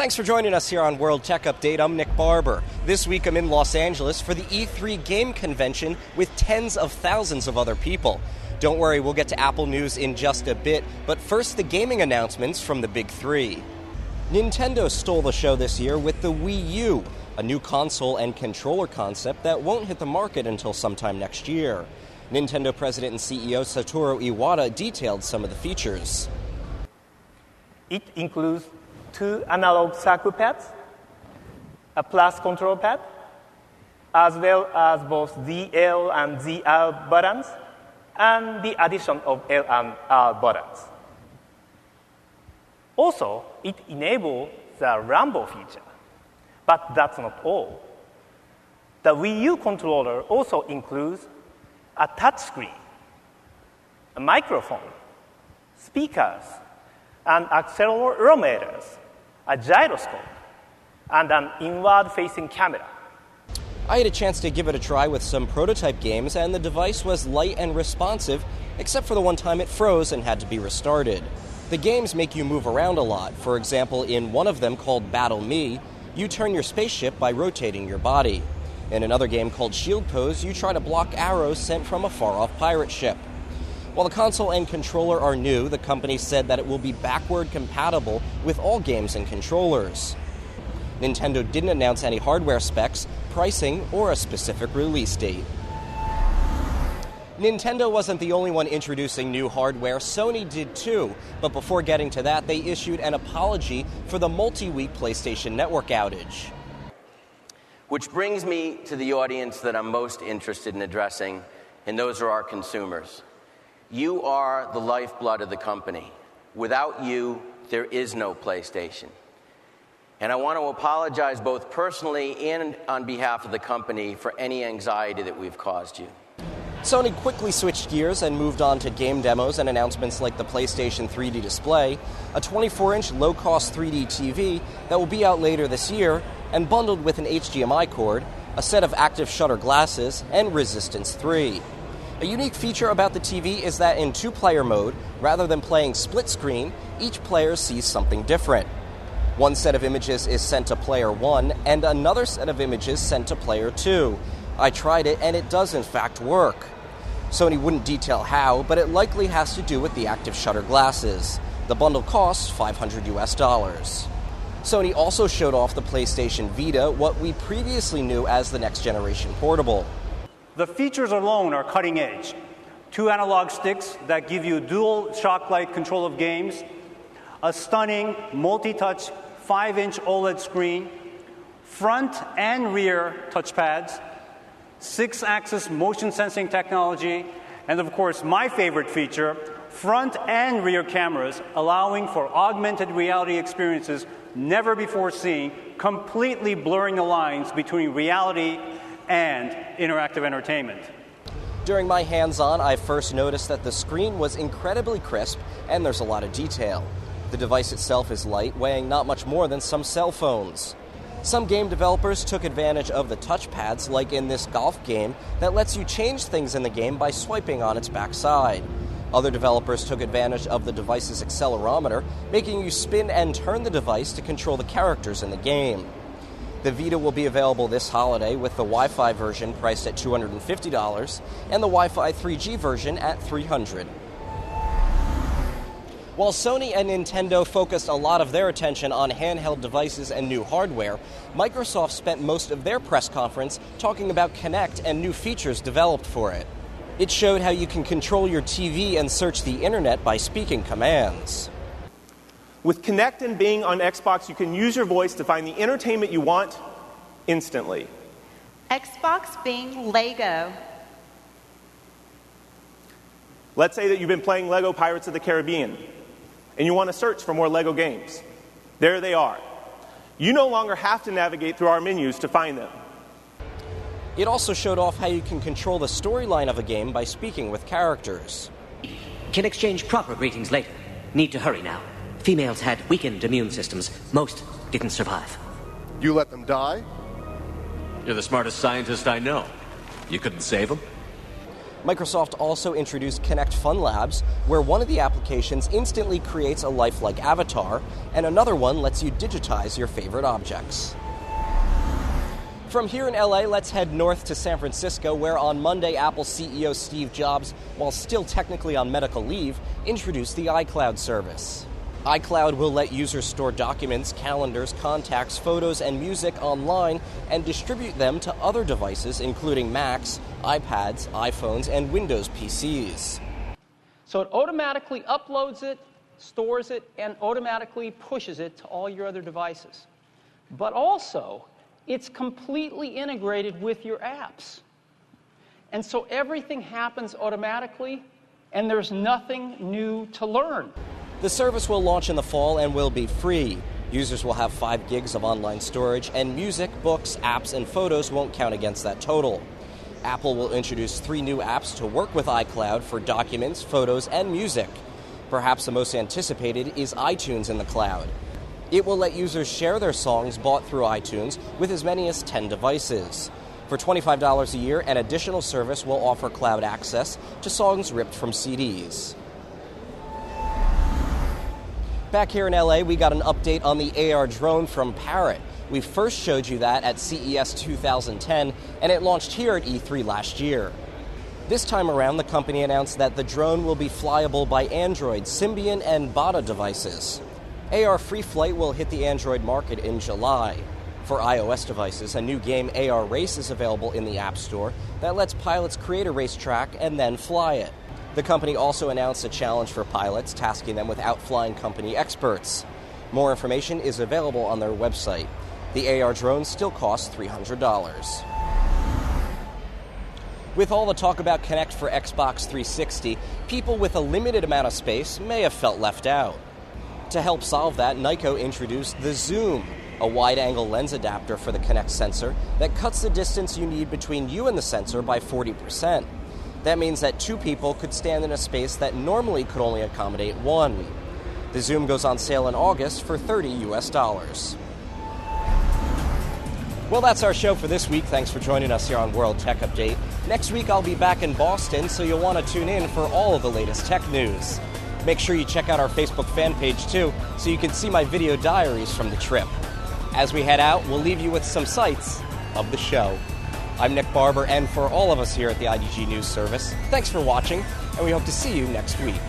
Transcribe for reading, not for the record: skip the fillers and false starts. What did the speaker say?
Thanks for joining us here on World Tech Update. I'm Nick Barber. This week I'm in Los Angeles for the E3 Game Convention with tens of thousands of other people. Don't worry, we'll get to Apple news in just a bit, but first the gaming announcements from the big three. Nintendo stole the show this year with the Wii U, a new console and controller concept that won't hit the market until sometime next year. Nintendo President and CEO Satoru Iwata detailed some of the features. It includes 2 analog circuit pads, a plus control pad, as well as both ZL and ZR buttons, and the addition of L and R buttons. Also, it enables the Rumble feature, but that's not all. The Wii U controller also includes a touchscreen, a microphone, speakers, and accelerometers, a gyroscope, and an inward-facing camera. I had a chance to give it a try with some prototype games, and the device was light and responsive, except for the one time it froze and had to be restarted. The games make you move around a lot. For example, in one of them called Battle Me, you turn your spaceship by rotating your body. In another game called Shield Pose, you try to block arrows sent from a far-off pirate ship. While the console and controller are new, the company said that it will be backward compatible with all games and controllers. Nintendo didn't announce any hardware specs, pricing, or a specific release date. Nintendo wasn't the only one introducing new hardware. Sony did too. But before getting to that, they issued an apology for the multi-week PlayStation Network outage. Which brings me to the audience that I'm most interested in addressing, and those are our consumers. You are the lifeblood of the company. Without you, there is no PlayStation. And I want to apologize both personally and on behalf of the company for any anxiety that we've caused you. Sony quickly switched gears and moved on to game demos and announcements like the PlayStation 3D display, a 24-inch low-cost 3D TV that will be out later this year, and bundled with an HDMI cord, a set of active shutter glasses, and Resistance 3. A unique feature about the TV is that in two-player mode, rather than playing split screen, each player sees something different. One set of images is sent to player 1, and another set of images sent to player 2. I tried it, and it does in fact work. Sony wouldn't detail how, but it likely has to do with the active shutter glasses. The bundle costs $500 US. Sony also showed off the PlayStation Vita, what we previously knew as the next generation portable. The features alone are cutting edge. 2 analog sticks that give you dual shock-like control of games, a stunning multi-touch 5-inch OLED screen, front and rear touchpads, 6-axis motion sensing technology, and of course my favorite feature, front and rear cameras allowing for augmented reality experiences never before seen, completely blurring the lines between reality and interactive entertainment. During my hands-on, I first noticed that the screen was incredibly crisp and there's a lot of detail. The device itself is light, weighing not much more than some cell phones. Some game developers took advantage of the touchpads, like in this golf game that lets you change things in the game by swiping on its backside. Other developers took advantage of the device's accelerometer, making you spin and turn the device to control the characters in the game. The Vita will be available this holiday with the Wi-Fi version priced at $250 and the Wi-Fi 3G version at $300. While Sony and Nintendo focused a lot of their attention on handheld devices and new hardware, Microsoft spent most of their press conference talking about Kinect and new features developed for it. It showed how you can control your TV and search the internet by speaking commands. With Kinect and Bing on Xbox, you can use your voice to find the entertainment you want instantly. Xbox Bing Lego. Let's say that you've been playing Lego Pirates of the Caribbean, and you want to search for more Lego games. There they are. You no longer have to navigate through our menus to find them. It also showed off how you can control the storyline of a game by speaking with characters. Can exchange proper greetings later. Need to hurry now. Females had weakened immune systems. Most didn't survive. You let them die? You're the smartest scientist I know. You couldn't save them? Microsoft also introduced Kinect Fun Labs, where one of the applications instantly creates a lifelike avatar, and another one lets you digitize your favorite objects. From here in LA, let's head north to San Francisco, where on Monday, Apple CEO Steve Jobs, while still technically on medical leave, introduced the iCloud service. iCloud will let users store documents, calendars, contacts, photos, and music online and distribute them to other devices, including Macs, iPads, iPhones, and Windows PCs. So it automatically uploads it, stores it, and automatically pushes it to all your other devices. But also, it's completely integrated with your apps. And so everything happens automatically, and there's nothing new to learn. The service will launch in the fall and will be free. Users will have 5 gigs of online storage, and music, books, apps, and photos won't count against that total. Apple will introduce 3 new apps to work with iCloud for documents, photos, and music. Perhaps the most anticipated is iTunes in the cloud. It will let users share their songs bought through iTunes with as many as 10 devices. For $25 a year, an additional service will offer cloud access to songs ripped from CDs. Back here in LA, we got an update on the AR drone from Parrot. We first showed you that at CES 2010, and it launched here at E3 last year. This time around, the company announced that the drone will be flyable by Android, Symbian, and Bada devices. AR Free Flight will hit the Android market in July. For iOS devices, a new game, AR Race, is available in the App Store that lets pilots create a racetrack and then fly it. The company also announced a challenge for pilots, tasking them with outflying company experts. More information is available on their website. The AR drone still costs $300. With all the talk about Kinect for Xbox 360, people with a limited amount of space may have felt left out. To help solve that, Nyko introduced the Zoom, a wide-angle lens adapter for the Kinect sensor that cuts the distance you need between you and the sensor by 40%. That means that 2 people could stand in a space that normally could only accommodate 1. The Zoom goes on sale in August for $30 US. Well, that's our show for this week. Thanks for joining us here on World Tech Update. Next week, I'll be back in Boston, so you'll want to tune in for all of the latest tech news. Make sure you check out our Facebook fan page, too, so you can see my video diaries from the trip. As we head out, we'll leave you with some sights of the show. I'm Nick Barber, and for all of us here at the IDG News Service, thanks for watching, and we hope to see you next week.